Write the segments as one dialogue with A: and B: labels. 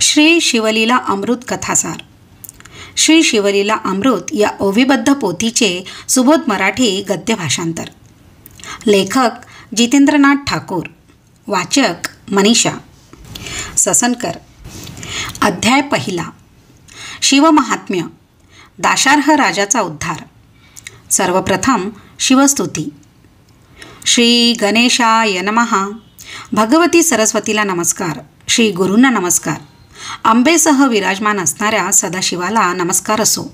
A: श्री शिवलीला अमृत कथासार. श्री शिवलीला अमृत या ओवीबद्ध पोथीचे सुबोध मराठी गद्य भाषांतर. लेखक जितेंद्रनाथ ठाकूर. वाचक मनीषा ससनकर. अध्याय पहिला. शिवमहात्म्य. दाशार्ह राजाचा उद्धार. सर्वप्रथम शिवस्तुती. श्री गणेशाय नमः. भगवती सरस्वतीला नमस्कार. श्री गुरूंना नमस्कार. अंबेसह विराजमान असणाऱ्या सदाशिवाला नमस्कार असो.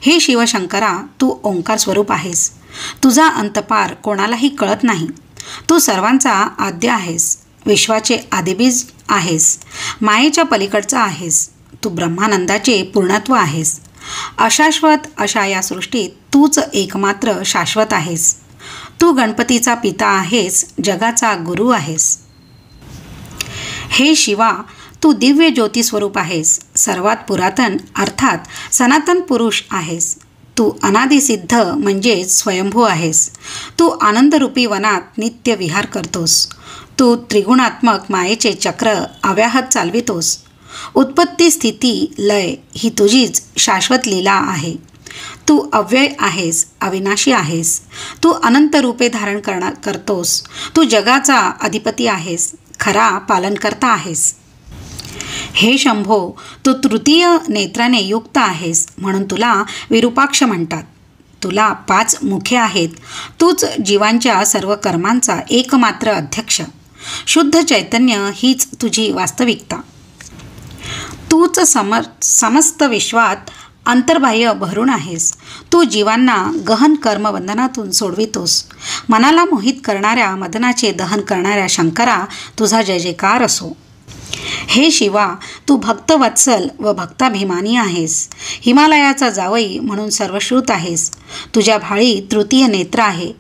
A: हे शिवशंकरा, तू ओंकार स्वरूप आहेस. तुझा अंतपार कोणालाही कळत नाही. तू सर्वांचा आद्य आहेस. विश्वाचे आदिबीज आहेस. मायेच्या पलीकडचा आहेस. तू ब्रह्मानंदाचे पूर्णत्व आहेस. अशाश्वत अशा या सृष्टीत तूच एकमात्र शाश्वत आहेस. तू गणपतीचा पिता आहेस. जगाचा गुरु आहेस. हे शिवा, तू दिव्य ज्योती स्वरूप आहेस. सर्वात पुरातन अर्थात सनातन पुरुष आहेस. तू अनादिसिद्ध म्हणजेच स्वयंभू आहेस. तू आनंदरूपी वनात नित्य विहार करतोस. तू त्रिगुणात्मक मायेचे चक्र अव्याहत चालवितोस. उत्पत्ती, स्थिती, लय ही तुझीच शाश्वत लीला आहे. तू अव्यय आहेस, अविनाशी आहेस. तू अनंत रूपे धारण करतोस. तू जगाचा अधिपती आहेस. खरा पालनकर्ता आहेस. हे शंभो, तू तृतीय नेत्राने युक्त आहेस म्हणून तुला विरूपाक्ष म्हणतात. तुला 5 मुखे आहेत. तूच जीवांच्या सर्व कर्मांचा एकमात्र अध्यक्ष. शुद्ध चैतन्य हीच तुझी वास्तविकता. तूच समस्त विश्वात अंतर्बाह्य भरून आहेस. तू जीवांना गहन कर्मबंधनातून सोडवितोस. मनाला मोहित करणाऱ्या मदनाचे दहन करणाऱ्या शंकरा, तुझा जय जयकार असो. हे शिवा, तू भक्तवत्सल व भक्ताभिमानी आहेस. हिमालयाचा जावई म्हणून सर्वश्रुत आहेस. तुझ्या भाळी तृतीय नेत्र आहे.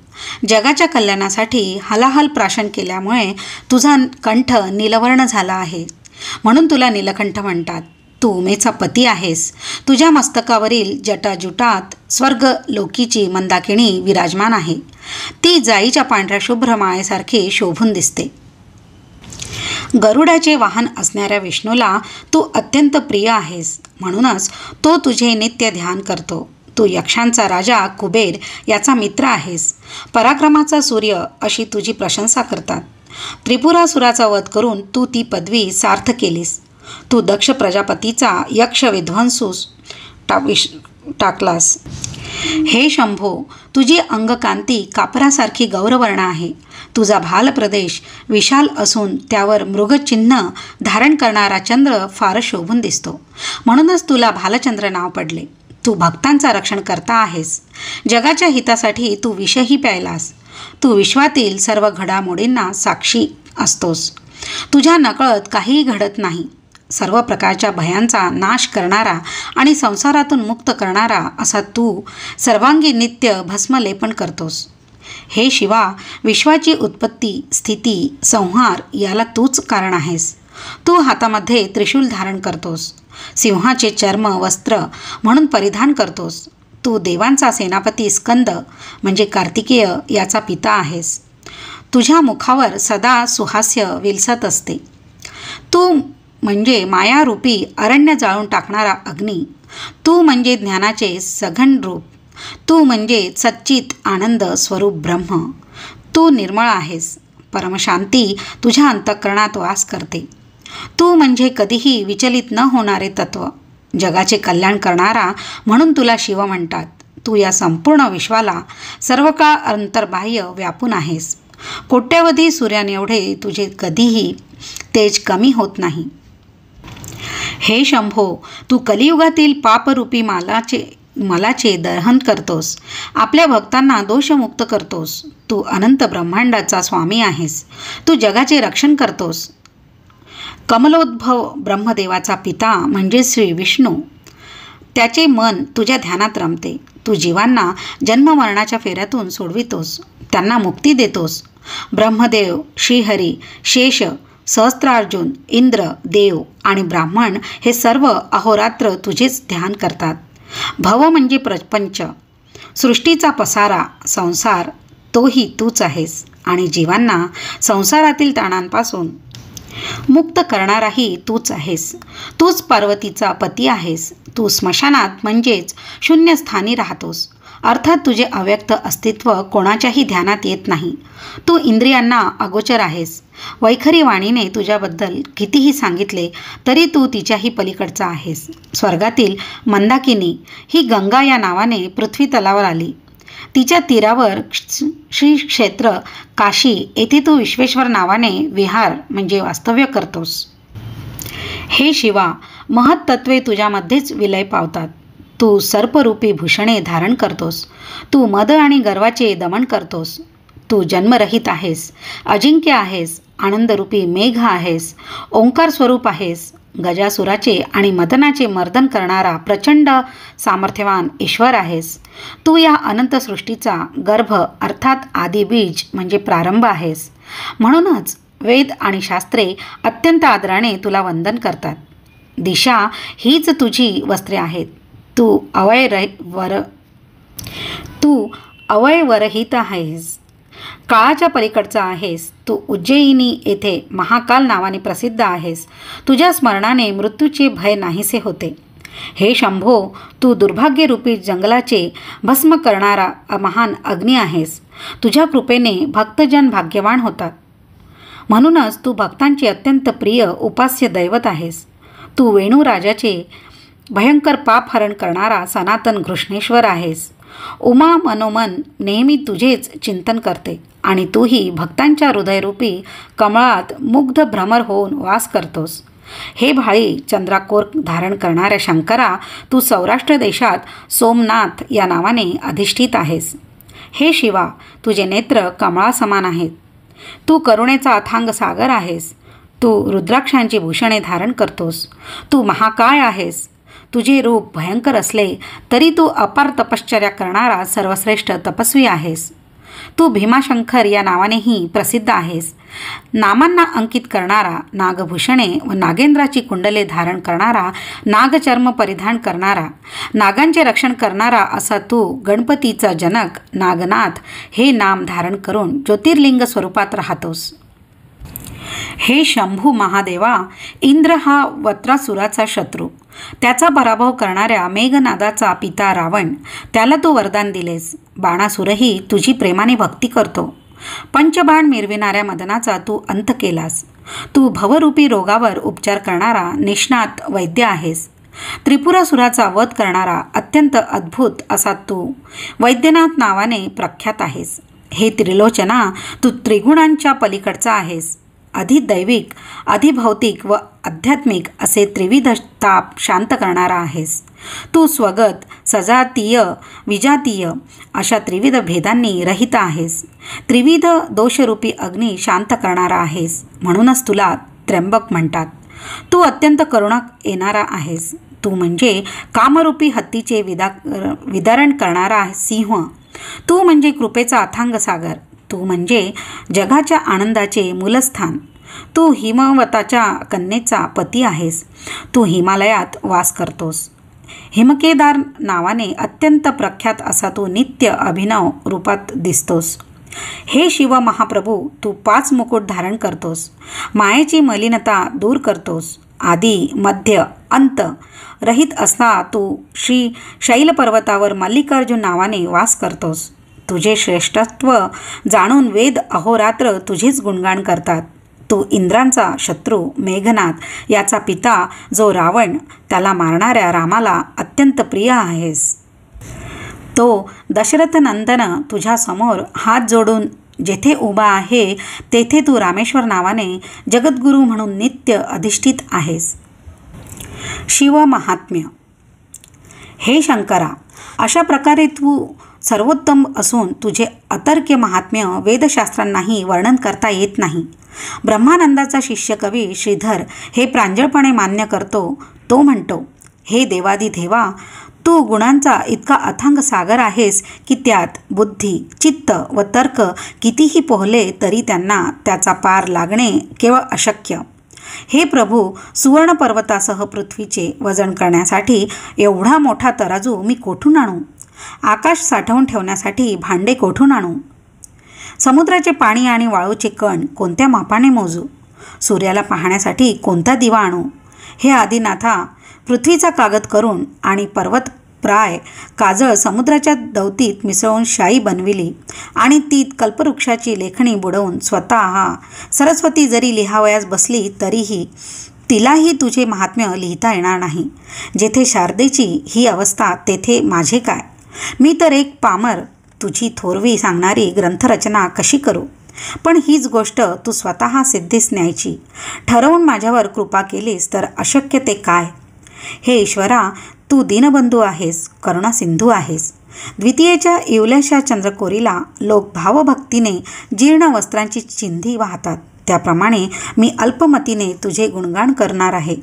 A: जगाच्या कल्याणासाठी हलाहल प्राशन केल्यामुळे तुझा कंठ नीलवर्ण झाला आहे म्हणून तुला नीलकंठ म्हणतात. तू उमेचा पती आहेस. तुझ्या मस्तकावरील जटाजुटात स्वर्ग लोकीची मंदाकिणी विराजमान आहे. ती जाईच्या पांढऱ्या शुभ्र माळेसारखी शोभून दिसते. गरुडाचे वाहन असणाऱ्या विष्णूला तू अत्यंत प्रिय आहेस म्हणूनच तो तुझे नित्य ध्यान करतो. तू यक्षांचा राजा कुबेर याचा मित्र आहेस. पराक्रमाचा सूर्य अशी तुझी प्रशंसा करतात. त्रिपुरासुराचा वध करून तू ती पदवी सार्थ केलीस. तू दक्ष प्रजापतीचा यक्ष विध्वंसूस टाकलास. हे शंभो, तुझी अंगकांती कापरासारखी गौरवर्ण आहे. तुझा भाल प्रदेश विशाल असून त्यावर मृगचिन्ह धारण करणारा चंद्र फार शोभून दिसतो म्हणूनच तुला भालचंद्र नाव पडले. तू भक्तांचा रक्षण करता आहेस. जगाच्या हितासाठी तू विषही प्यायलास. तू विश्वातील सर्व घडामोडींना साक्षी असतोस. तुझ्या नकळत काहीही घडत नाही. सर्व प्रकारच्या भयांचा नाश करणारा आणि संसारातून मुक्त करणारा असा तू सर्वांगी नित्य भस्मलेपन करतोस. हे शिवा, विश्वाची उत्पत्ती, स्थिती, संहार याला तूच कारण आहेस. तू हातामध्ये त्रिशूल धारण करतोस. सिंहाचे चर्म वस्त्र म्हणून परिधान करतोस. तू देवांचा सेनापती स्कंद म्हणजे कार्तिकेय याचा पिता आहेस. तुझ्या मुखावर सदा सुहास्य विलसत असते. तू म्हणजे मायारूपी अरण्य जाळून टाकणारा अग्नी. तू म्हणजे ज्ञानाचे सघन रूप. तू म्हणजे सच्चित आनंद स्वरूप ब्रह्म. तू निर्मळ आहेस. परमशांती तुझ्या अंतःकरणात वास करते. तू म्हणजे कधीही विचलित न होणारे तत्व. जगाचे कल्याण करणारा म्हणून तुला शिव म्हणतात. तू या संपूर्ण विश्वाला सर्व काळ अंतर्बाह्य व्यापून आहेस. कोट्यवधी सूर्यानेवढे तुझे कधीही तेज कमी होत नाही. हे शंभो, तू कलियुगातील पापरूपी मलाचे दहन करतोस. आपल्या भक्तांना दोषमुक्त करतोस. तू अनंत ब्रह्मांडाचा स्वामी आहेस. तू जगाचे रक्षण करतोस. कमलोद्भव ब्रह्मदेवाचा पिता म्हणजे श्री विष्णू. त्याचे मन तुझ्या ध्यानात रमते. तू जीवांना जन्ममरणाच्या फेऱ्यातून सोडवितोस. त्यांना मुक्ती देतोस. ब्रह्मदेव, श्रीहरी, शेष, सहस्त्रार्जुन, इंद्र, देव आणि ब्राह्मण हे सर्व अहोरात्र तुझेच ध्यान करतात. भव म्हणजे प्रपंच, सृष्टीचा पसारा, संसार तोही तूच आहेस आणि जीवांना संसारातील ताणांपासून मुक्त करणाराही तूच आहेस. तूच पार्वतीचा पती आहेस. तू स्मशानात म्हणजेच शून्यस्थानी राहतोस. अर्थात तुझे अव्यक्त अस्तित्व कोणाच्याही ध्यानात येत नाही. तू इंद्रियांना अगोचर आहेस. वैखरी वाणीने तुझ्याबद्दल कितीही सांगितले तरी तू तिच्याही पलीकडचा आहेस. स्वर्गातील मंदाकिनी ही गंगा या नावाने पृथ्वी तलावर आली. तिच्या तीरावर श्री क्षेत्र काशी येथे तू विश्वेश्वर नावाने विहार म्हणजे वास्तव्य करतोस. हे शिवा, महत्त्वे तुझ्यामध्येच विलय पावतात. तू सर्परूपी भूषणे धारण करतोस. तू मद आणि गर्वाचे दमन करतोस. तू जन्मरहित आहेस, अजिंक्य आहेस, आनंदरूपी मेघ आहेस, ओंकार स्वरूप आहेस, गजासुराचे आणि मदनाचे मर्दन करणारा प्रचंड सामर्थ्यवान ईश्वर आहेस. तू या अनंत सृष्टीचा गर्भ अर्थात आदिबीज म्हणजे प्रारंभ आहेस. म्हणूनच वेद आणि शास्त्रे अत्यंत आदराने तुला वंदन करतात. दिशा हीच तुझी वस्त्रे आहेत. तू अवयवरहित आहेस. काळाच्या पलीकडचा आहेस. तू उज्जयिनी येथे महाकाल नावाने प्रसिद्ध आहेस. तुझ्या स्मरणाने मृत्यूचे भय नाहीसे होते. हे शंभो, तू दुर्भाग्यरूपी जंगलाचे भस्म करणारा महान अग्नी आहेस. तुझ्या कृपेने भक्तजन भाग्यवान होतात. म्हणूनच तू भक्तांची अत्यंत प्रिय उपास्य दैवत आहेस. तू वेणूराजाचे भयंकर पापहरण करणारा सनातन घृष्णेश्वर आहेस. उमा मनोमन नेहमी तुझेच चिंतन करते आणि तूही भक्तांच्या हृदयरूपी कमळात मुग्ध भ्रमर होऊन वास करतोस. हे भाळी चंद्राकोर धारण करणाऱ्या शंकरा, तू सौराष्ट्र देशात सोमनाथ या नावाने अधिष्ठित आहेस. हे शिवा, तुझे नेत्र कमळासमान आहेत. तू करुणेचा अथांग सागर आहेस. तू रुद्राक्षांची भूषणे धारण करतोस. तू महाकाय आहेस. तुझे रूप भयंकर असले तरी तू अपार तपश्चर्या करणारा सर्वश्रेष्ठ तपस्वी आहेस. तू भीमाशंकर या नावानेही प्रसिद्ध आहेस. नामांना अंकित करणारा, नागभूषणे व नागेंद्राची कुंडले धारण करणारा, नागचर्म परिधान करणारा, नागांचे रक्षण करणारा असा तू गणपतीचा जनक नागनाथ हे नाम धारण करून ज्योतिर्लिंग स्वरूपात राहतोस. हे शंभू महादेवा, इंद्र हा वत्रासुराचा शत्रू. त्याचा पराभव करणाऱ्या मेघनादाचा पिता रावण, त्याला तू वरदान दिलेस. बाणासुरही तुझी प्रेमाने भक्ती करतो. पंचबाण मिरविणाऱ्या मदनाचा तू अंत केलास. तू भवरूपी रोगावर उपचार करणारा निष्णात वैद्य आहेस. त्रिपुरासुराचा वध करणारा अत्यंत अद्भुत असा तू वैद्यनाथ नावाने प्रख्यात आहेस. हे त्रिलोचना, तू त्रिगुणांच्या पलीकडचा आहेस. अधिदैविक, अधिभौतिक व आध्यात्मिक असे त्रिविध ताप शांत करणारा आहेस. तू स्वगत, सजातीय, विजातीय अशा त्रिविध भेदांनी रहित आहेस. त्रिविध दोषरूपी अग्नी शांत करणारा आहेस. म्हणूनच तुला त्र्यंबक म्हणतात. तू अत्यंत करुणा येणारा आहेस. तू म्हणजे कामरूपी हत्तीचे विदारण करणारा सिंह. तू म्हणजे कृपेचा अथांग सागर. तू म्हणजे जगाच्या आनंदाचे मूलस्थान. तू हिमवताच्या कन्येचा पती आहेस. तू हिमालयात वास करतोस. हिमकेदार नावाने अत्यंत प्रख्यात असा तू नित्य अभिनव रूपात दिसतोस. हे शिव महाप्रभू, तू 5 मुकुट धारण करतोस. मायेची मलिनता दूर करतोस. आदी मध्य अंत रहित असता तू श्री शैलपर्वतावर मल्लिकार्जुन नावाने वास करतोस. तुझे श्रेष्ठत्व जाणून वेद अहोरात्र तुझेच गुणगान करतात. तू इंद्रांचा शत्रू मेघनाथ याचा पिता जो रावण, त्याला मारणाऱ्या रामाला अत्यंत प्रिय आहेस. तो दशरथनंदन तुझ्या समोर हात जोडून जेथे उभा आहे तेथे तू रामेश्वर नावाने जगद्गुरू म्हणून नित्य अधिष्ठित आहेस. शिव महात्म्य. हे शंकरा, अशा प्रकारे तू सर्वोत्तम असून तुझे अतर्क्य महात्म्य वेदशास्त्रांनाही वर्णन करता येत नाही. ब्रह्मानंदाचा शिष्य कवी श्रीधर हे प्रांजळपणे मान्य करतो. तो म्हणतो, हे देवादिदेवा, तू गुणांचा इतका अथांग सागर आहेस की त्यात बुद्धी, चित्त व तर्क कितीही पोहले तरी त्यांना त्याचा पार लागणे केवळ अशक्य. हे प्रभू, सुवर्ण पर्वतासह पृथ्वीचे वजन करण्यासाठी एवढा मोठा तराजू मी कोठून आणू? आकाश साठवून ठेवण्यासाठी भांडे कोठून आणू? समुद्राचे पाणी आणि वाळूचे कण कोणत्या मापाने मोजू? सूर्याला पाहण्यासाठी कोणता दिवा आणू? हे आदिनाथा, पृथ्वीचा कागद करून आणि पर्वत प्राय काजळ समुद्राच्या दवतीत मिसळून शाई बनविली आणि तीत कल्पवृक्षाची लेखणी बुडवून स्वतः सरस्वती जरी लिहावयास बसली तरीही तिलाही तुझे महात्म्य लिहिता येणार नाही. जेथे शारदेची ही अवस्था तेथे माझे काय? मी तर एक पामर, तुझी थोरवी सांगणारी ग्रंथरचना कशी करू? पण हीच गोष्ट तू स्वतः सिद्धीस न्यायची ठरवून माझ्यावर कृपा केलीस तर अशक्य ते काय? हे ईश्वरा, तू दीनबंधू आहेस, करुणा सिंधू आहेस. द्वितीयेच्या इवल्याशा चंद्रकोरीला लोक भावभक्तीने जीर्ण वस्त्रांची चिंधी वाहतात, त्याप्रमाणे मी अल्पमतीने तुझे गुणगान करणार आहे.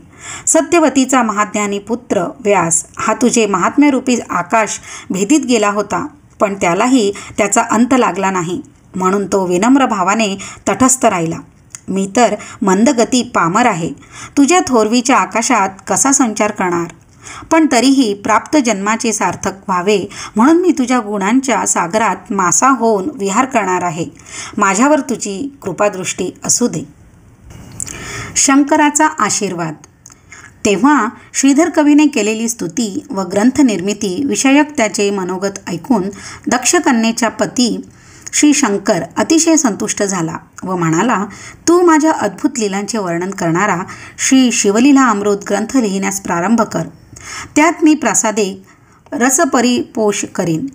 A: सत्यवतीचा महाज्ञानी पुत्र व्यास हा तुझे महात्म्यरूपी आकाश भेदीत गेला होता, पण त्यालाही त्याचा अंत लागला नाही, म्हणून तो विनम्र भावाने तटस्थ राहिला. मी तर मंदगती पामर आहे, तुझ्या थोरवीच्या आकाशात कसा संचार करणार? पण तरीही प्राप्त जन्माचे सार्थक व्हावे म्हणून मी तुझ्या गुणांच्या सागरात मासा होऊन विहार करणार आहे. माझ्यावर तुझी कृपादृष्टी असू दे. शंकराचा आशीर्वाद. तेव्हा श्रीधर कवीने केलेली स्तुती व ग्रंथनिर्मिती विषयक त्याचे मनोगत ऐकून दक्षकन्येचा पती श्री शंकर अतिशय संतुष्ट झाला व म्हणाला, तू माझ्या अद्भुत लीलांचे वर्णन करणारा श्री शिवलीला अमृत ग्रंथ लिहिण्यास प्रारंभ कर. त्यात मी प्रासादिक रसपरिपोष करीन.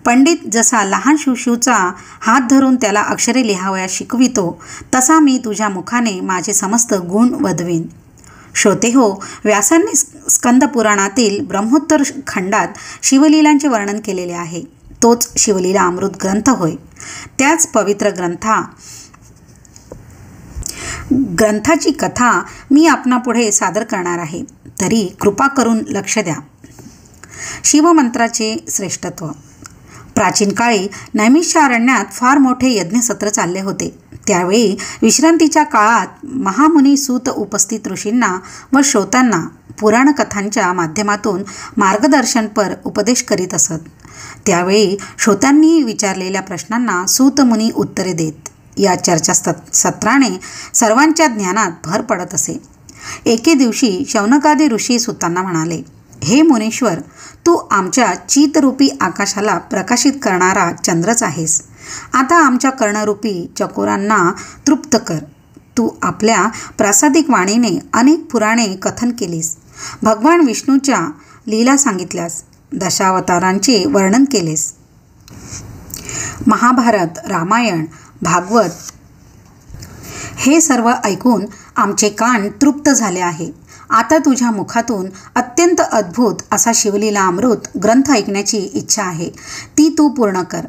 A: पंडित जसा लहान शिवशिवचा हात धरून त्याला अक्षरे लिहावयास शिकवितो, तसा मी तुझ्या मुखाने माझे समस्त गुण वदवीन. श्रोते हो, व्यासांनी स्कंदपुराणातील ब्रह्मोत्तर खंडात शिवलीलांचे वर्णन केलेले आहे. तोच शिवलीला अमृत ग्रंथ होय. त्याच पवित्र ग्रंथाची कथा मी आपणापुढे सादर करणार आहे, तरी कृपा करून लक्ष द्या. शिवमंत्राचे श्रेष्ठत्व. प्राचीन काळी नैमिषारण्यात फार मोठे यज्ञसत्र चालले होते. त्यावेळी विश्रांतीच्या काळात महामुनी सूत उपस्थित ऋषींना व श्रोत्यांना पुराणकथांच्या माध्यमातून मार्गदर्शनपर उपदेश करीत असत. त्यावेळी श्रोत्यांनी विचारलेल्या प्रश्नांना सूतमुनी उत्तरे देत. या चर्चासत्राने सर्वांच्या ज्ञानात भर पडत असे. एके दिवशी शौनकादी ऋषी सूतांना म्हणाले, हे मुनीश्वर, तू आमच्या चितरूपी आकाशाला प्रकाशित करणारा चंद्रच आहेस. आता आमच्या कर्णरूपी चकोरांना तृप्त कर. तू आपल्या प्रासादिक वाणीने अनेक पुराणे कथन केलीस, भगवान विष्णूच्या लीला सांगितल्यास, दशावतारांचे वर्णन केलेस. महाभारत, रामायण, भागवत हे सर्व ऐकून आमचे कान तृप्त झाले आहे. आता तुझ्या मुखातून अत्यंत अद्भुत असा शिवलीला अमृत ग्रंथ ऐकण्याची इच्छा आहे, ती तू पूर्ण कर.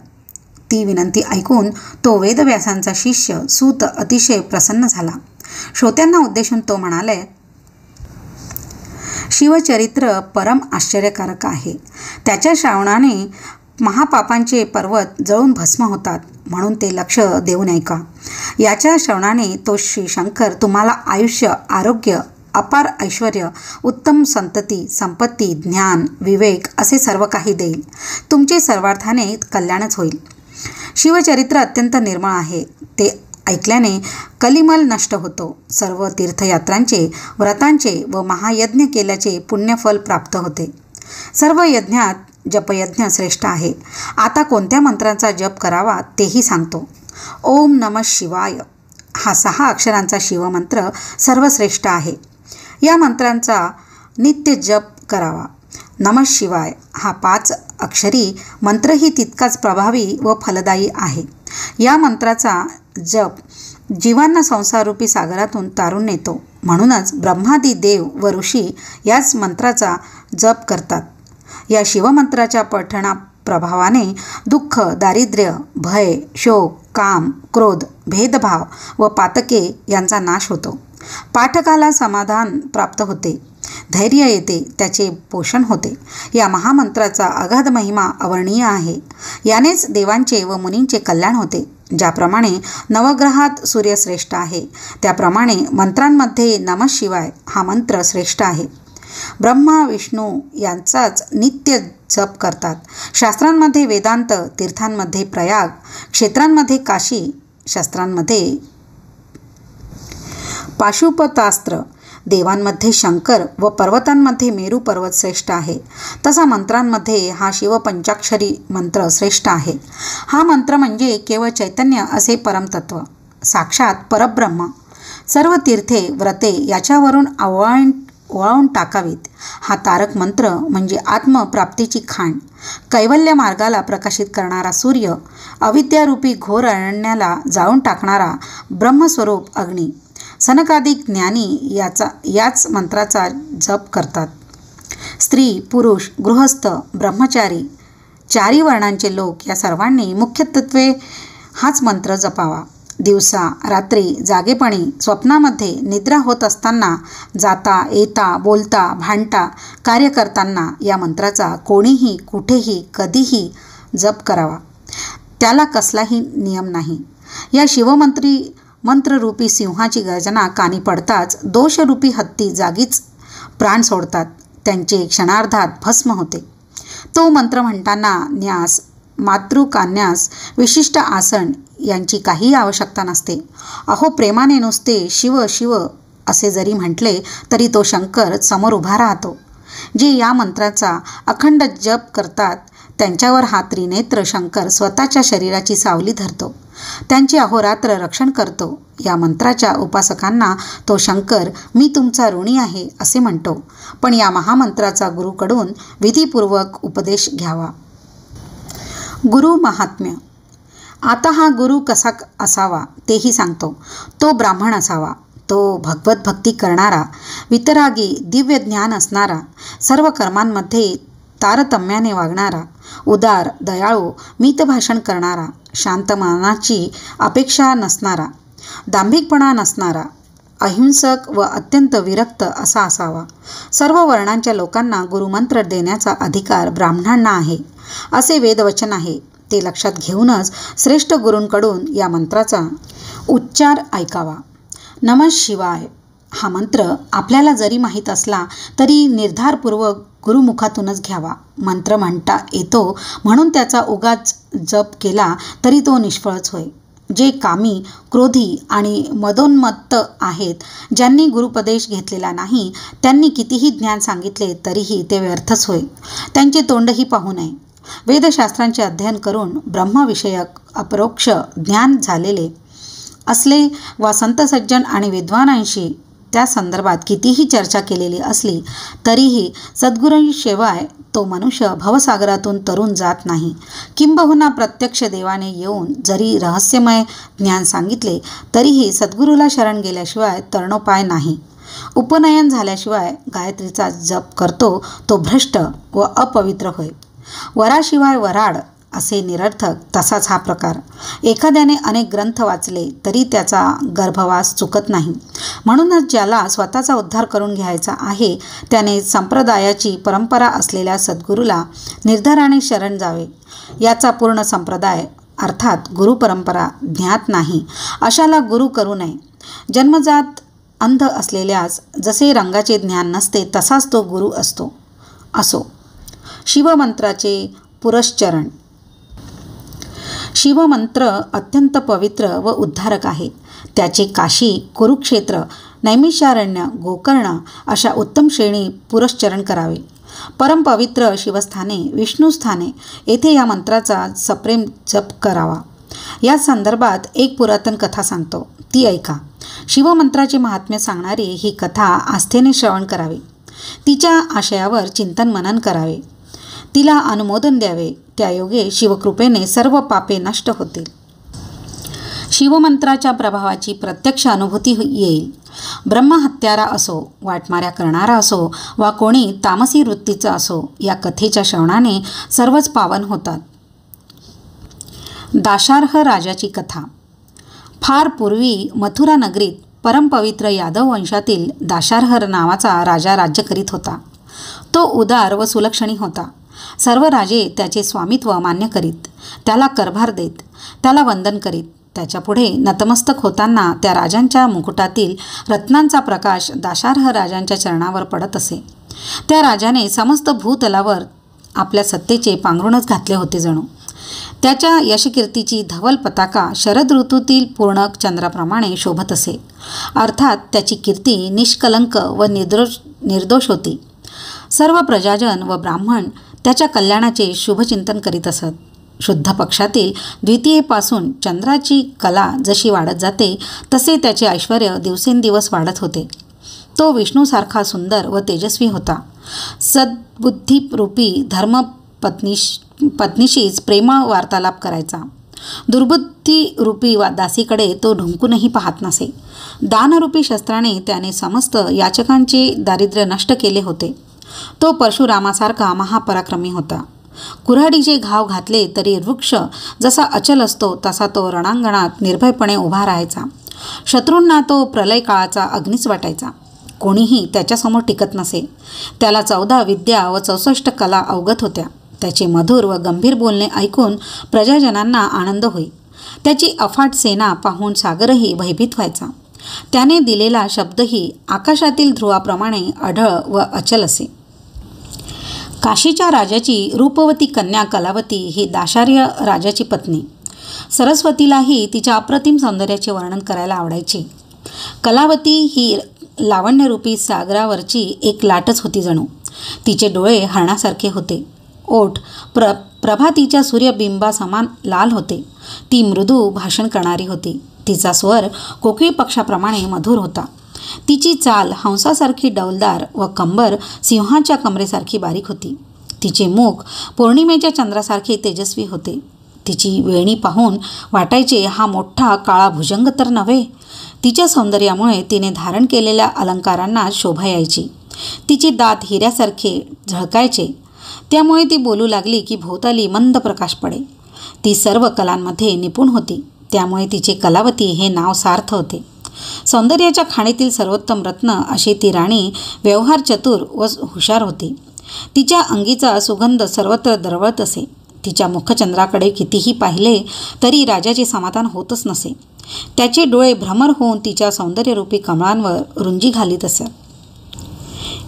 A: ती विनंती ऐकून तो वेदव्यासांचा शिष्य सूत अतिशय प्रसन्न झाला. श्रोत्यांना उद्देशून तो म्हणाले, शिवचरित्र परम आश्चर्यकारक आहे. त्याच्या श्रावणाने महापापांचे पर्वत जळून भस्म होतात, म्हणून ते लक्ष देऊन ऐका. याच्या श्रवणाने तो श्री शंकर तुम्हाला आयुष्य, आरोग्य, अपार ऐश्वर, उत्तम संतती, संपत्ती, ज्ञान, विवेक असे सर्व काही देईल. तुमचे सर्वार्थाने कल्याणच होईल. शिवचरित्र अत्यंत निर्मळ आहे. ते ऐकल्याने कलिमल नष्ट होतो. सर्व तीर्थयात्रांचे, व्रतांचे व महायज्ञ केल्याचे पुण्यफल प्राप्त होते. सर्व यज्ञात जपयज्ञ श्रेष्ठ आहे. आता कोणत्या मंत्रांचा जप करावा तेही सांगतो. ओम नमः शिवाय हा 6 अक्षरांचा शिवमंत्र सर्वश्रेष्ठ आहे. या मंत्रांचा नित्य जप करावा. नमः शिवाय हा 5 अक्षरी मंत्रही तितकाच प्रभावी व फलदायी आहे. या मंत्राचा जप जीवांना संसाररूपी सागरातून तारून नेतो. म्हणूनच ब्रह्मादी देव व ऋषी याच मंत्राचा जप करतात. या शिवमंत्राच्या पठणा प्रभावाने दुःख, दारिद्र्य, भय, शोक, काम, क्रोध, भेदभाव व पातके यांचा नाश होतो. पाठकाला समाधान प्राप्त होते, धैर्य येते, त्याचे पोषण होते. या महामंत्राचा अगाध महिमा अवर्णनीय आहे. यानेच देवांचे व मुनींचे कल्याण होते. ज्याप्रमाणे नवग्रहात सूर्य श्रेष्ठ आहे, त्याप्रमाणे मंत्रांमध्ये नमः शिवाय हा मंत्र श्रेष्ठ आहे. ब्रह्मा विष्णू यांचाच नित्य जप करतात. शास्त्रांमध्ये वेदांत, तीर्थांमध्ये प्रयाग, क्षेत्रांमध्ये काशी, शस्त्रांमध्ये पाशुपतास्त्र, देवांमध्ये शंकर व पर्वतांमध्ये मेरू पर्वत श्रेष्ठ आहे, तसा मंत्रांमध्ये हा शिवपंचाक्षरी मंत्र श्रेष्ठ आहे. हा मंत्र म्हणजे केवळ चैतन्य असे परमतत्व, साक्षात परब्रह्म. सर्व तीर्थे व्रते याच्यावरून ओवाळून टाकावीत. हा तारक मंत्र म्हणजे आत्मप्राप्तीची खाण, कैवल्य मार्गाला प्रकाशित करणारा सूर्य, अविद्यारूपी घोर अरण्याला जाळून टाकणारा ब्रह्मस्वरूप अग्नी. सनकादिक ज्ञानी याच मंत्राचा जप करतात. स्त्री, पुरुष, गृहस्थ, ब्रह्मचारी, चारी वर्णांचे लोक या सर्वांनी मुख्यत्वे हाच मंत्र जपावा. दिवसा, रात्री, जागेपणी, स्वप्नामध्ये, निद्रा होत असताना, जाता येता, बोलता, भांडता, कार्य करताना या मंत्राचा कोणीही कुठेही कधीही जप करावा. त्याला कसलाही नियम नाही. या मंत्ररूपी सिंहाची गर्जना कानी पडताच दोषरूपी हत्ती जागीच प्राण सोडतात. त्यांचे क्षणार्धात भस्म होते. तो मंत्र म्हणताना न्यास, मातृकान्यास, विशिष्ट आसन यांची काही आवश्यकता नसते. अहो, प्रेमाने नुसते शिव शिव असे जरी म्हटले तरी तो शंकर समोर उभा राहतो. जे या मंत्राचा अखंड जप करतात त्यांच्यावर हा त्रिनेत्र शंकर स्वतःच्या शरीराची सावली धरतो, त्यांचे अहोरात्र रक्षण करतो. या मंत्राच्या उपासकांना तो शंकर मी तुमचा ऋणी आहे असे म्हणतो. पण या महामंत्राचा गुरुकडून विधीपूर्वक उपदेश घ्यावा. गुरु महात्म्य. आता हा गुरु कसा असावा तेही सांगतो. तो ब्राह्मण असावा. तो भगवत भक्ती करणारा, वितरागी, दिव्य ज्ञान असणारा, सर्व कर्मांमध्ये तारतम्याने वागणारा, उदार, दयाळू, मितभाषण करणारा, शांत मनाची अपेक्षा नसणारा, दांभिकपणा नसणारा, अहिंसक व अत्यंत विरक्त असा असावा. सर्व वर्णांच्या लोकांना गुरुमंत्र देण्याचा अधिकार ब्राह्मणांना आहे असे वेदवचन आहे. ते लक्षात घेऊनच श्रेष्ठ गुरूंकडून या मंत्राचा उच्चार ऐकावा. नमः शिवाय हा मंत्र आपल्याला जरी माहीत असला तरी निर्धारपूर्वक गुरुमुखातूनच घ्यावा. मंत्र म्हणता येतो म्हणून त्याचा उगाच जप केला तरी तो निष्फळच होय. जे कामी, क्रोधी आणि मदोन्मत्त आहेत, ज्यांनी गुरुपदेश घेतलेला नाही, त्यांनी कितीही ज्ञान सांगितले तरीही ते व्यर्थच होय. त्यांचे तोंडही पाहू नये. वेदशास्त्रांचे अध्ययन करून ब्रह्मविषयक अपरोक्ष ज्ञान झालेले असले वा संत सज्जन आणि विद्वानांशी त्या संदर्भात कितीही चर्चा केलेली असली तरीही सद्गुरूंशिवाय तो मनुष्य भवसागरातून तरून जात नाही. किंबहुना प्रत्यक्ष देवाने येऊन जरी रहस्यमय ज्ञान सांगितले तरीही सद्गुरूला शरण गेल्याशिवाय तरणोपाय नाही. उपनयन झाल्याशिवाय गायत्रीचा जप करतो तो भ्रष्ट व अपवित्र होय. वराशिवाय वराड असे निरर्थक तसाच हा प्रकार. एखाद्याने अनेक ग्रंथ वाचले तरी त्याचा गर्भवास चुकत नाही. म्हणूनच ज्याला स्वतःचा उद्धार करून घ्यायचा आहे त्याने संप्रदायाची परंपरा असलेल्या सद्गुरूला निर्धाराने शरण जावे. याचा पूर्ण संप्रदाय अर्थात गुरुपरंपरा ज्ञात नाही अशाला गुरु करू नये. जन्मजात अंध असलेल्यास जसे रंगाचे ज्ञान नसते तसाच तो गुरु असो. शिवमंत्राचे पुरश्चरण. शिवमंत्र अत्यंत पवित्र व उद्धारक आहे. त्याचे काशी, कुरुक्षेत्र, नैमिषारण्य, गोकर्ण अशा उत्तम श्रेणी पुरश्चरण करावे. परमपवित्र शिवस्थाने, विष्णुस्थाने येथे या मंत्राचा सप्रेम जप करावा. या संदर्भात एक पुरातन कथा सांगतो, ती ऐका. शिवमंत्राचे महात्म्य सांगणारी ही कथा आस्थेने श्रवण करावी. तिच्या आशयावर चिंतन मनन करावे. तिला अनुमोदन द्यावे. त्यायोगे शिवकृपेने सर्व पापे नष्ट होतील. शिवमंत्राच्या प्रभावाची प्रत्यक्ष अनुभूती येईल. ब्रह्महत्यारा असो, वाटमाऱ्या करणारा असो वा कोणी तामसी वृत्तीचा असो, या कथेच्या श्रवणाने सर्वच पावन होतात. दाशार्ह राजाची कथा. फार पूर्वी मथुरा नगरीत परमपवित्र यादव वंशातील दाशार्ह नावाचा राजा राज्य करीत होता. तो उदार व सुलक्षणी होता. सर्व राजे त्याचे स्वामित्व मान्य करीत, त्याला करभार देत, त्याला वंदन करीत. त्याच्यापुढे नतमस्तक होताना त्या राजांच्या मुकुटातील रत्नांचा प्रकाश दाशार्ह राजांच्या चरणावर पडत असे. त्या राजाने समस्त भूतलावर आपल्या सत्तेचे पांघरूणच घातले होते जणू. त्याच्या यशकीर्तीची धवल पताका शरद ऋतूतील पूर्ण चंद्राप्रमाणे शोभत असे. अर्थात त्याची कीर्ती निष्कलंक व निर्दोष होती. सर्व प्रजाजन व ब्राह्मण त्याच्या कल्याणाचे शुभचिंतन करीत असत. शुद्ध पक्षातील द्वितीयेपासून चंद्राची कला जशी वाढत जाते तसे त्याचे ऐश्वर दिवसेंदिवस वाढत होते. तो विष्णूसारखा सुंदर व तेजस्वी होता. सद्बुद्धीरूपी पत्नीशीच प्रेमळ वार्तालाप करायचा. दुर्बुद्धीरूपी दासीकडे तो ढुंकूनही पाहत नसे. दानरूपी शस्त्राने त्याने समस्त याचकांचे दारिद्र्य नष्ट केले होते. तो परशुरामासारखा महापराक्रमी होता. कुऱ्हाडीचे घाव घातले तरी वृक्ष जसा अचल असतो तसा तो रणांगणात निर्भयपणे उभा राहायचा. शत्रूंना तो प्रलय काळाचा अग्नीच वाटायचा. कोणीही त्याच्यासमोर टिकत नसे. त्याला 14 विद्या व 64 कला अवगत होत्या. त्याचे मधुर व गंभीर बोलणे ऐकून प्रजाजनांना आनंद होई. त्याची अफाट सेना पाहून सागरही भयभीत व्हायचा. त्याने दिलेला शब्दही आकाशातील ध्रुवाप्रमाणे अढळ व अचल असे. काशीच्या राजाची रूपवती कन्या कलावती ही दाशार्य राजाची पत्नी. सरस्वतीलाही तिच्या अप्रतिम सौंदर्याचे वर्णन करायला आवडायचे. कलावती ही लावण्यरूपी सागरावरची एक लाटच होती जणू. तिचे डोळे हरणासारखे होते. ओठ प्रभातीच्या सूर्यबिंबासमान लाल होते. ती मृदू भाषण करणारी होती. तिचा स्वर कोकिळ पक्षाप्रमाणे मधुर होता. तिची चाल हंसासारखी डौलदार व कंबर सिंहाच्या कमरेसारखी बारीक होती. तिचे मुख पौर्णिमेच्या चंद्रासारखे तेजस्वी होते. तिची वेणी पाहून वाटायचे हा मोठा काळा भुजंग तर नव्हे. तिच्या सौंदर्यामुळे तिने धारण केलेल्या अलंकारांना शोभा यायची. तिची दात हिऱ्यासारखे झळकायचे. त्यामुळे ती बोलू लागली की भोवताली मंद प्रकाश पडे. ती सर्व कलांमध्ये निपुण होती. त्यामुळे तिचे कलावती हे नाव सार्थ होते. सौंदर्याच्या खाणीतील सर्वोत्तम रत्न अशी ती राणी व्यवहार चतुर व हुशार होती. तिच्या अंगीचा सुगंध सर्वत्र दरवळत असे. तिच्या मुखचंद्राकडे कितीही पाहिले तरी राजाचे समाधान होतच नसे. त्याचे डोळे भ्रमर होऊन तिच्या सौंदर्यरूपी कमळांवर रुंजी घालीत असत.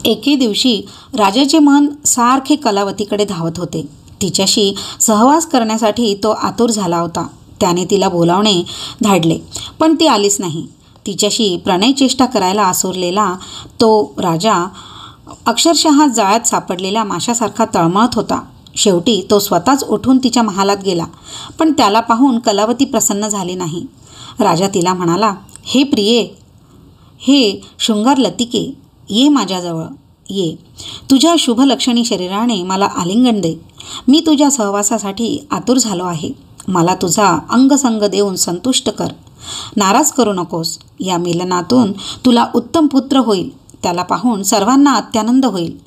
A: एके दिवशी राजाचे मन सारखे कलावतीकडे धावत होते. तिच्याशी सहवास करण्यासाठी तो आतुर झाला होता. त्याने तिला बोलावणे धाडले, पण ती आलीच नाही. तिच्याशी प्रणयचेष्टा करायला आसुरलेला तो राजा अक्षरशः जाळ्यात सापडलेल्या माशासारखा तळमळत होता. शेवटी तो स्वतःच उठून तिच्या महालात गेला, पण त्याला पाहून कलावती प्रसन्न झाली नाही. राजा तिला म्हणाला, हे प्रिये, हे शृंगार लतिके, ये माझ्याजवळ ये. तुझ्या शुभलक्षणी शरीराने मला आलिंगन दे. मी तुझ्या सहवासासाठी आतुर झालो आहे. मला तुझा अंगसंग देऊन संतुष्ट कर. नाराज करू नकोस. या मिलनातून तुला उत्तम पुत्र होईल. त्याला पाहून सर्वांना अत्यानंद होईल.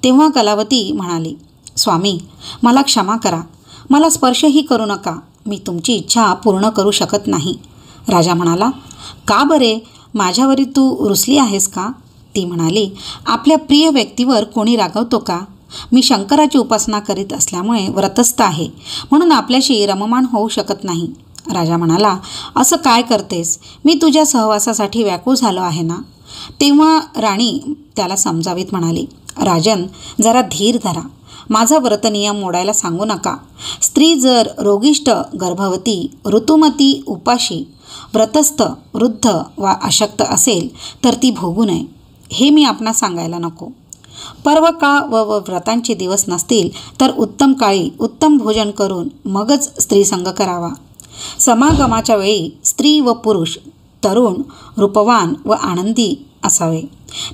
A: तेव्हा कलावती म्हणाली, स्वामी, मला क्षमा करा. मला स्पर्शही करू नका. मी तुमची इच्छा पूर्ण करू शकत नाही. राजा म्हणाला, का बरे, माझ्यावरी तू रुसली आहेस का? ती म्हणाली, आपल्या प्रिय व्यक्तीवर कोणी रागवतो का? मी शंकराची उपासना करीत असल्यामुळे व्रतस्थ आहे, म्हणून आपल्याशी रममाण होऊ शकत नाही. राजा म्हणाला, असं काय करतेस? मी तुझ्या सहवासासाठी व्याकुळ झालो आहे ना. तेव्हा राणी त्याला समजावीत म्हणाली, राजन, जरा धीर धरा. माझा व्रतनियम मोडायला सांगू नका. स्त्री जर रोगिष्ट, गर्भवती, ऋतुमती, उपाशी, व्रतस्थ, वृद्ध वा अशक्त असेल तर ती भोगू नये. हे मी आपणास सांगायला नको. पर्वकाळ व व्रतांचे दिवस नसतील तर उत्तम काळी उत्तम भोजन करून मगच स्त्रीसंग करावा. समागमाच्या वेळी स्त्री व पुरुष तरुण, रूपवान व आनंदी असावे.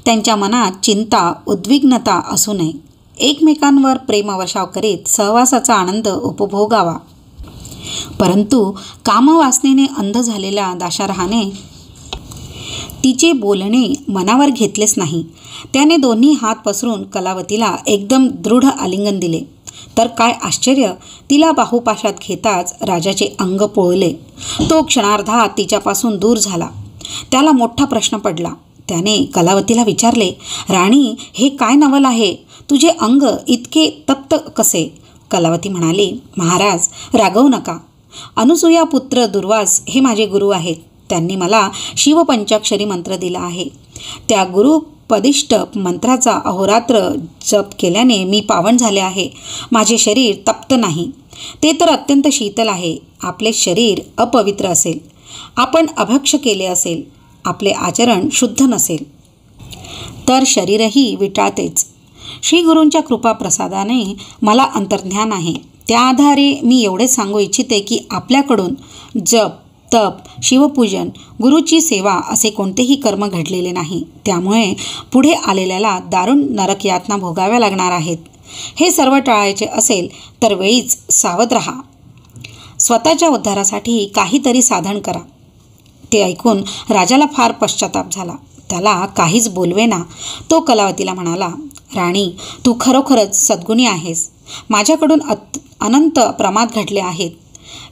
A: त्यांच्या मनात चिंता, उद्विग्नता असू नये. एकमेकांवर प्रेमवर्षाव करीत सहवासाचा आनंद उपभोगावा. परंतु कामवासनेने अंध झालेल्या दाशारहाने तिचे बोलणे मनावर घेतलेच नाही. त्याने दोन्ही हात पसरून कलावतीला एकदम दृढ आलिंगन दिले. तर काय आश्चर्य, तिला बाहुपाशात घेताच राजाचे अंग पोळले. तो क्षणार्धात तिच्यापासून दूर झाला. त्याला मोठा प्रश्न पडला. त्याने कलावतीला विचारले, राणी, हे काय नवल आहे? तुझे अंग इतके तप्त कसे? कलावती म्हणाली, महाराज, रागवू नका. अनुसूया पुत्र दुर्वास हे माझे गुरु आहेत. त्यांनी मला शिवपंचाक्षरी मंत्र दिला आहे. त्या गुरु पदिष्ट मंत्राचा अहोरात्र जप केल्याने मी पावन झाले आहे. माझे शरीर तप्त नाही, ते तर अत्यंत शीतल आहे. आपले शरीर अपवित्र असेल, आपण अभक्ष केले असेल, आपले आचरण शुद्ध नसेल तर शरीरही विटाळतेच. श्री गुरूंच्या कृपा प्रसादाने मला अंतर्ज्ञान आहे. त्या आधारे मी एवढेच सांगू इच्छिते की आपल्याकडून जप, तप, शिवपूजन, गुरुची सेवा असे कोणतेही कर्म घडलेले नाही. त्यामुळे पुढे आलेल्याला दारुण नरकयातना भोगाव्या लागणार आहेत. हे सर्व टाळायचे असेल तर वेळीच सावध राहा. स्वतःच्या उद्धारासाठी काहीतरी साधन करा. ते ऐकून राजाला फार पश्चाताप झाला. त्याला काहीच बोलवेना. तो कलावतीला म्हणाला, राणी, तू खरोखरच सद्गुणी आहेस. माझ्याकडून अनंत प्रमाद घडले आहेत,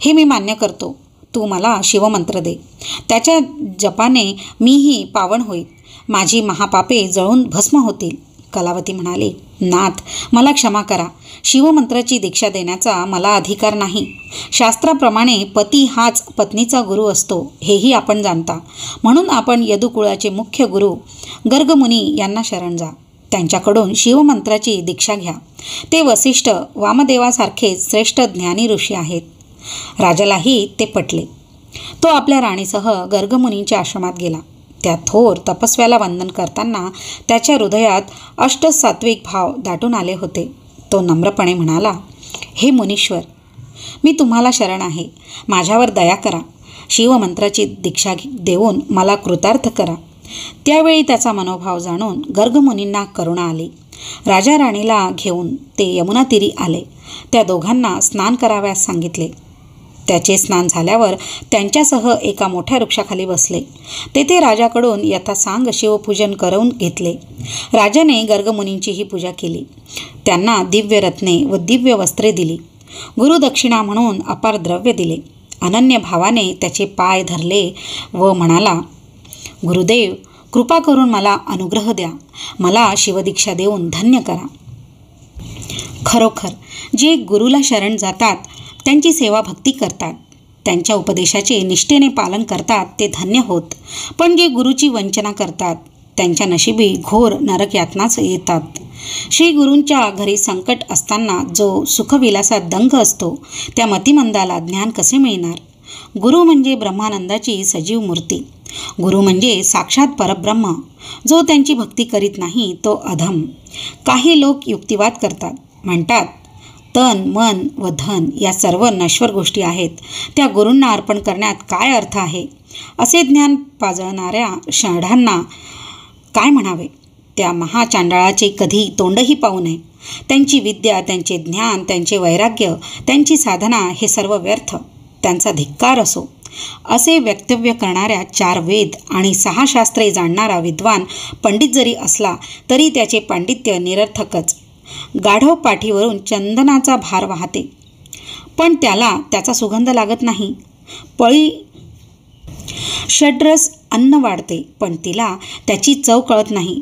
A: हे मी मान्य करतो. तू मला शिवमंत्र दे. त्याच्या जपाने मीही पावन होईल. माझी महापापे जळून भस्म होतील. कलावती म्हणाली, नाथ, मला क्षमा करा. शिवमंत्राची दीक्षा देण्याचा मला अधिकार नाही. शास्त्राप्रमाणे पती हाच पत्नीचा गुरु असतो, हेही आपण जाणता. म्हणून आपण यदुकुळाचे मुख्य गुरु गर्गमुनी यांना शरण जा. त्यांच्याकडून शिवमंत्राची दीक्षा घ्या. ते वसिष्ठ, वामदेवासारखेच श्रेष्ठ ज्ञानी ऋषी आहेत. राजालाही ते पटले. तो आपल्या राणीसह गर्गमुनींच्या आश्रमात गेला. त्या थोर तपस्व्याला वंदन करताना त्याच्या हृदयात अष्टसात्विक भाव दाटून आले होते. तो नम्रपणे म्हणाला, हे मुनीश्वर, मी तुम्हाला शरण आहे. माझ्यावर दया करा. शिवमंत्राची दीक्षा देऊन मला कृतार्थ करा. त्यावेळी त्याचा मनोभाव जाणून गर्गमुनींना करुणा आली. राजा राणीला घेऊन ते यमुना तीरी आले. त्या दोघांना स्नान कराव्यास सांगितले. त्याचे स्नान झाल्यावर त्यांच्यासह एका मोठ्या वृक्षाखाली बसले. तेथे राजाकडून यथासांग शिवपूजन करून घेतले. राजाने गर्गमुनींचीही पूजा केली. त्यांना दिव्य रत्ने व दिव्य वस्त्रे दिली. गुरुदक्षिणा म्हणून अपार द्रव्य दिले. अनन्य भावाने त्याचे पाय धरले व म्हणाला, गुरुदेव, कृपा करून मला अनुग्रह द्या. मला शिवदीक्षा देऊन धन्य करा. खरोखर जे गुरुला शरण जातात, त्यांची सेवा भक्ती करतात, त्यांच्या उपदेशाचे निष्ठेने पालन करतात, ते धन्य होत. पण जे गुरुची वंचना करतात, त्यांच्या नशिबी घोर नरकयातनाच येतात. श्री गुरूंच्या घरी संकट असताना जो सुखविलासात दंग असतो, त्या मतिमंदाला ज्ञान कसे मिळणार? गुरु म्हणजे ब्रह्मानंदाची सजीव मूर्ती. गुरु म्हणजे साक्षात परब्रह्म. जो त्यांची भक्ती करीत नाही तो अधम. काही लोक युक्तिवाद करतात. म्हणतात, तन, मन व धन या सर्व नश्वर गोष्टी आहेत. त्या गुरूंना अर्पण करण्यात काय अर्थ आहे? असे ज्ञान पाजळणाऱ्या षडांना काय म्हणावे? त्या महाचांडाळाचे कधी तोंडही पाहू नये. त्यांची विद्या, त्यांचे ज्ञान, त्यांचे वैराग्य, त्यांची साधना हे सर्व व्यर्थ. त्यांचा धिक्कार असो. असे वक्तव्य करणाऱ्या 4 वेद आणि 6 शास्त्रे जाणणारा विद्वान पंडित जरी असला तरी त्याचे पांडित्य निरर्थकच. गाढव पाठीवरून चंदनाचा भार वाहते, पण त्याला त्याचा सुगंध लागत नाही. पळी षड्रस अन्न वाढते, पण तिला त्याची चव कळत नाही.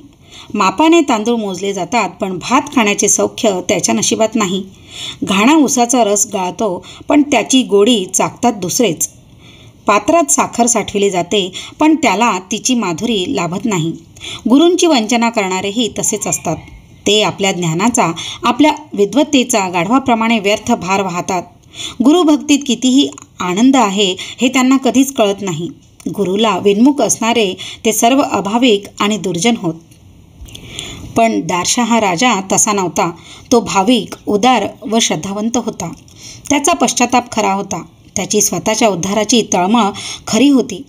A: मापाने तांदूळ मोजले जातात, पण भात खाण्याचे सौख्य त्याच्या नशिबात नाही. घाणा उसाचा रस गाळतो, पण त्याची गोडी चाकतात दुसरेच. पात्रात साखर साठविली जाते, पण त्याला तिची माधुरी लाभत नाही. गुरूंची वंचना करणारेही तसेच असतात. ते आपल्या ज्ञानाचा, आपल्या विद्वत्तेचा गाढवाप्रमाणे व्यर्थ भार वाहतात. गुरुभक्तीत कितीही आनंद आहे हे त्यांना कधीच कळत नाही. गुरुला विन्मुख असणारे ते सर्व अभाविक आणि दुर्जन होत. पण दारशहा राजा तसा नव्हता. तो भाविक, उदार व श्रद्धावंत होता. त्याचा पश्चाताप खरा होता. त्याची स्वतःच्या उद्धाराची तळमळ खरी होती.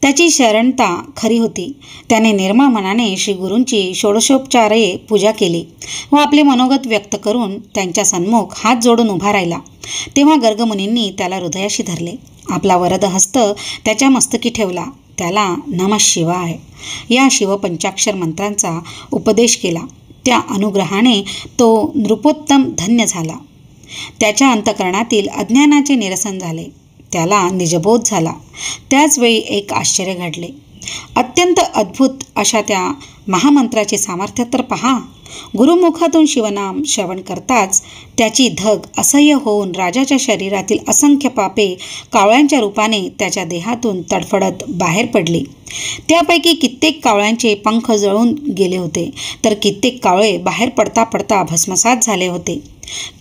A: त्याची शरणता खरी होती. त्याने निर्मळ मनाने श्री गुरूंची षोडशोपचारे पूजा केली व आपले मनोगत व्यक्त करून त्यांच्या सन्मुख हात जोडून उभा राहिला. तेव्हा गर्गमुनींनी त्याला हृदयाशी धरले. आपला वरद हस्त त्याच्या मस्तकी ठेवला. त्याला नमः शिवाय या शिवपंचाक्षर मंत्रांचा उपदेश केला. त्या अनुग्रहाने तो नृपोत्तम धन्य झाला. त्याच्या अंतःकरणातील अज्ञानाचे निरसन झाले. त्याला निजबोध झाला. त्याच वेळी एक आश्चर्य घडले. अत्यंत अद्भुत अशा त्या महामंत्राचे सामर्थ्य तर पहा. गुरुमुखातून शिवनाम श्रवण करताच त्याची धग असह्य होऊन राजाच्या शरीरातील असंख्य पापे कावळ्यांच्या रूपाने त्याच्या देहातून तडफडत बाहेर पडली. त्यापैकी कित्येक कावळ्यांचे पंख जळून गेले होते, तर कित्येक कावळे बाहेर पडता पडता भस्मसात झाले होते.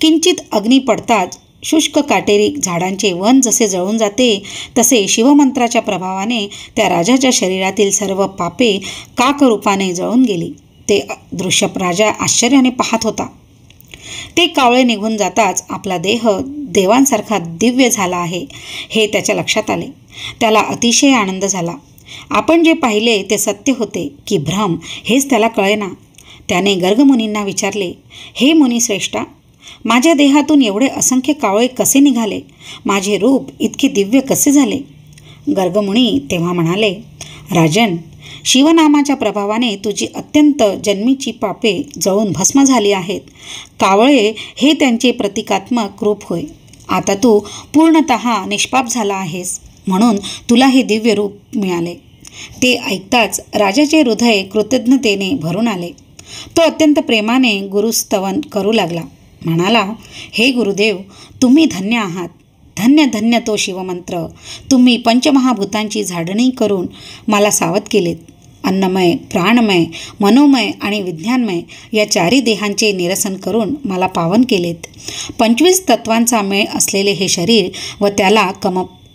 A: किंचित अग्नी पडताच शुष्क काटेरी झाडांचे वन जसे जळून जाते, तसे शिवमंत्राच्या प्रभावाने त्या राजाच्या शरीरातील सर्व पापे काकरूपाने जळून गेली. ते दृश्य राजा आश्चर्याने पाहत होता. ते कावळे निघून जाताच आपला देह देवांसारखा दिव्य झाला आहे हे त्याच्या लक्षात आले. त्याला अतिशय आनंद झाला. आपण जे पाहिले ते सत्य होते की भ्रम हेच त्याला कळेना. त्याने गर्गमुनींना विचारले, हे मुनिश्रेष्ठा, माझ्या देहातून एवढे असंख्य कावळे कसे निघाले? माझे रूप इतके दिव्य कसे झाले? गर्गमुनी तेव्हा म्हणाले, राजन, शिवनामाच्या प्रभावाने तुझी अत्यंत जन्मीची पापे जळून भस्म झाली आहेत. कावळे हे त्यांचे प्रतिकात्मक रूप होय. आता तू पूर्णतः निष्पाप झाला आहेस, म्हणून तुला हे दिव्य रूप मिळाले. ते ऐकताच राजाचे हृदय कृतज्ञतेने भरून आले. तो अत्यंत प्रेमाने गुरुस्तवन करू लागला. म्हणाला, हे गुरुदेव, तुम्ही धन्य आहात. धन्य धन्य तो शिवमंत्र. तुम्ही पंचमहाभूतांची झाडणी करून मला सावध केलेत. अन्नमय, प्राणमय, मनोमय आणि विज्ञानमय या चारी देहांचे निरसन करून मला पावन केलेत. 25 तत्वांचा मेळ असलेले हे शरीर व त्याला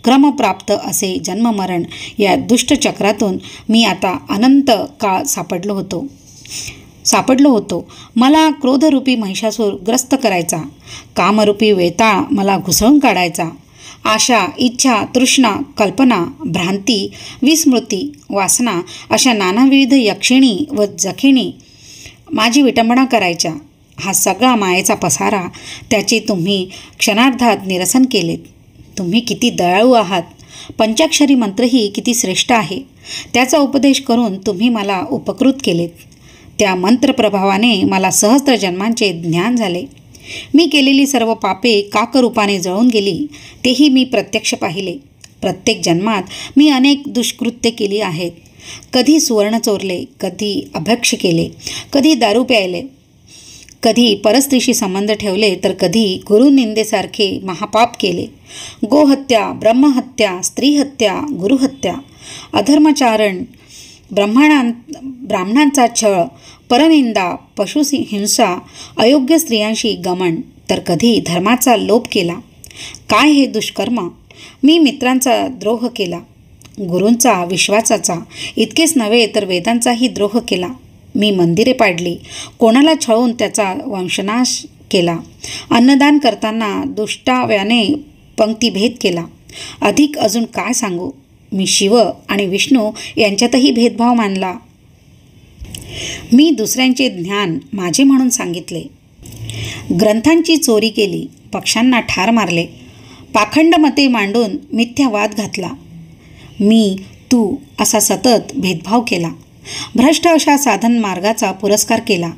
A: क्रमप्राप्त असे जन्ममरण या दुष्टचक्रातून मी आता अनंत काळ सापडलो होतो. मला क्रोधरूपी महिषासूर ग्रस्त करायचा, कामरूपी वेताळ मला घुसळून काढायचा. आशा, इच्छा, तृष्णा, कल्पना, भ्रांती, विस्मृती, वासना अशा नानाविध यक्षिणी व जखिणी माझी विटंबना करायच्या. हा सगळा मायेचा पसारा त्याचे तुम्ही क्षणार्धात निरसन केलेत. तुम्ही किती दयाळू आहात. पंचाक्षरी मंत्रही किती श्रेष्ठ आहे. त्याचा उपदेश करून तुम्ही मला उपकृत केलेत. त्या मंत्रप्रभावाने मला सहस्त्र जन्मांचे ज्ञान झाले. मी केलेली सर्व पापे काकरूपाने जळून गेली, तेही मी प्रत्यक्ष पाहिले. प्रत्येक जन्मात मी अनेक दुष्कृत्य केली आहेत. कधी सुवर्ण चोरले, कधी अभक्ष केले, कधी दारू प्यायले, कधी परस्त्रीशी संबंध ठेवले, तर कधी गुरुनिंदेसारखे महापाप केले. गोहत्या, ब्रह्महत्या, स्त्रीहत्या, गुरुहत्या, अधर्मचारण, ब्राह्मणांचा छळ, परनिंदा, पशुहिंसा, अयोग्य स्त्रियांशी गमन, तर कधी धर्माचा लोप केला. काय हे दुष्कर्म! मी मित्रांचा द्रोह केला, गुरूंचा, विश्वासाचा, इतकेच नव्हे तर वेदांचाही द्रोह केला. मी मंदिरे पाडली, कोणाला छळून त्याचा वंशनाश केला. अन्नदान करताना दुष्टाव्याने पंक्तिभेद केला. अधिक अजून काय सांगू! मी शिव आणि विष्णू यांच्यातही भेदभाव मानला. मी दुसऱ्यांचे ज्ञान माझे म्हणून सांगितले. ग्रंथांची चोरी केली, पक्षांना ठार मारले, पाखंड मते मांडून मिथ्यावाद घातला. मी तू असा सतत भेदभाव केला. भ्रष्ट अशा साधन मार्गाचा पुरस्कार केला.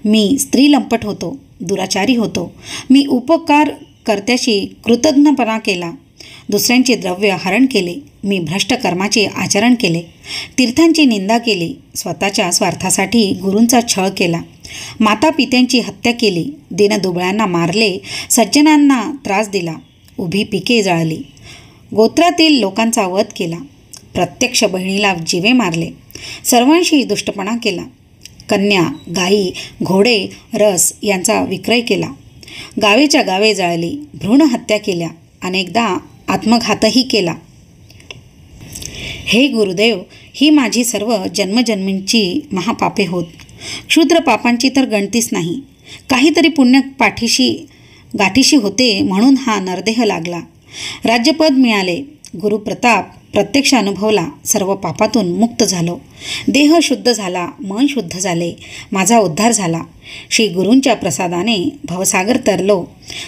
A: मी स्त्रीलंपट होतो, दुराचारी होतो. मी उपकार कर्त्याशी कृतज्ञपणा केला. दुसऱ्यांचे द्रव्य हरण केले. मी भ्रष्ट कर्माचे आचरण केले. तीर्थांची निंदा केली. स्वतःच्या स्वार्थासाठी गुरूंचा छळ केला. माता पित्यांची हत्या केली. दीनदुबळ्यांना मारले. सज्जनांना त्रास दिला. उभी पिके जाळली. गोत्रातील लोकांचा वध केला. प्रत्यक्ष बहिणीला जीवे मारले. सर्वांशी दुष्टपणा केला. कन्या, गायी, घोडे, रस यांचा विक्रय केला. गावेच्या गावे जाळली. भ्रूण हत्या केल्या. अनेकदा आत्मघातही केला. हे गुरुदेव, ही माझी सर्व जन्मजन्मींची महापापे होत. क्षुद्र पापांची तर गणतीच नाही. काहीतरी पुण्य गाठीशी होते म्हणून हा नरदेह लागला. राज्यपद मिळाले. गुरुप्रताप प्रत्यक्ष अनुभवला. सर्व पापातून मुक्त झालो. देह शुद्ध झाला. मन शुद्ध झाले. माझा उद्धार झाला. श्री गुरूंच्या प्रसादाने भवसागर तरलो.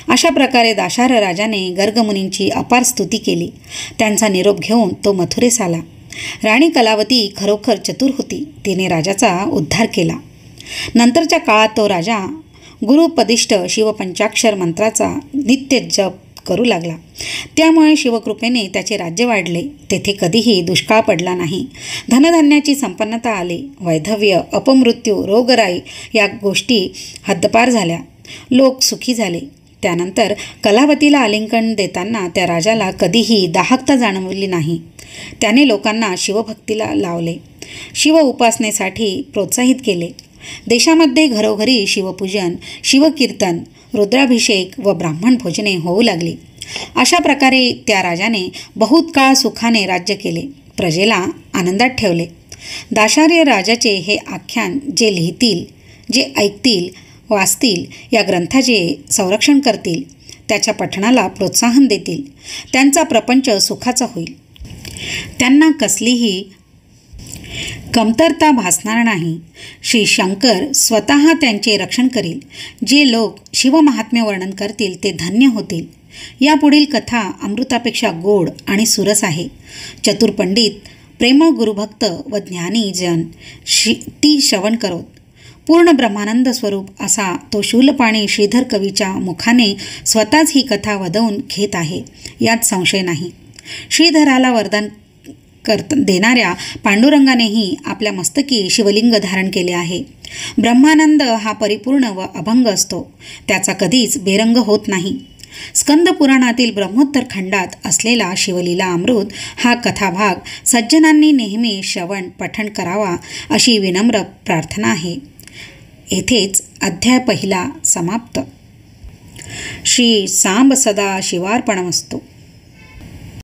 A: अशा प्रकारे दाशार्ह राजाने गर्गमुनींची अपार स्तुती केली. त्यांचा निरोप घेऊन तो मथुरेस आला. राणी कलावती खरोखर चतुर होती. तिने राजाचा उद्धार केला. नंतरच्या काळात तो राजा गुरुपदिष्ट शिवपंचाक्षर मंत्राचा नित्य जप करू लागला. त्यामुळे शिवकृपेने त्याचे राज्य वाढले. तेथे कधीही दुष्काळ पडला नाही. धनधान्याची संपन्नता आली. वैधव्य, अपमृत्यू, रोगराई या गोष्टी हद्दपार झाल्या. लोक सुखी झाले. त्यानंतर कलावतीला आलिंगन देताना त्या राजाला कधीही दाहकता जाणवली नाही. त्याने लोकांना शिवभक्तीला लावले. शिव उपासनेसाठी प्रोत्साहित केले. देशामध्ये घरोघरी शिवपूजन, शिवकीर्तन, रुद्राभिषेक व ब्राह्मण भोजने होऊ लागली. अशा प्रकारे त्या राजाने बहुत काळ सुखाने राज्य केले. प्रजेला आनंदात ठेवले. दाशार्य राजाचे हे आख्यान जे लिहितील, जे ऐकतील, वाचतील, या ग्रंथाचे संरक्षण करतील, त्याच्या पठणाला प्रोत्साहन देतील, त्यांचा प्रपंच सुखाचा होईल. त्यांना कसलीही कमतरता भासणार नाही. श्री शंकर स्वतः त्यांचे रक्षण करील. जे लोक शिवमहात्म्य वर्णन करतील ते धन्य होतील. यापुढील कथा अमृतापेक्षा गोड आणि सुरस आहे. चतुर पंडित, प्रेमळ गुरुभक्त व ज्ञानी जन ती श्रवण करोत. पूर्ण ब्रह्मानंद स्वरूप असा तो शूलपाणी श्रीधर कवीच्या मुखाने स्वतःच ही कथा वदवून घेत आहे, यात संशय नाही. श्रीधराला वरदान देणाऱ्या पांडुरंगानेही आपल्या मस्तकी शिवलिंग धारण केले आहे. ब्रह्मानंद हा परिपूर्ण व अभंग असतो. त्याचा कधीच बेरंग होत नाही. स्कंद पुराणातील ब्रह्मोत्तर खंडात असलेला शिवलीला अमृत हा कथाभाग सज्जनांनी नेहमी श्रवण पठण करावा अशी विनम्र प्रार्थना आहे. येथेच अध्याय पहिला समाप्त. श्री सांब सदा शिवार्पणमस्तु.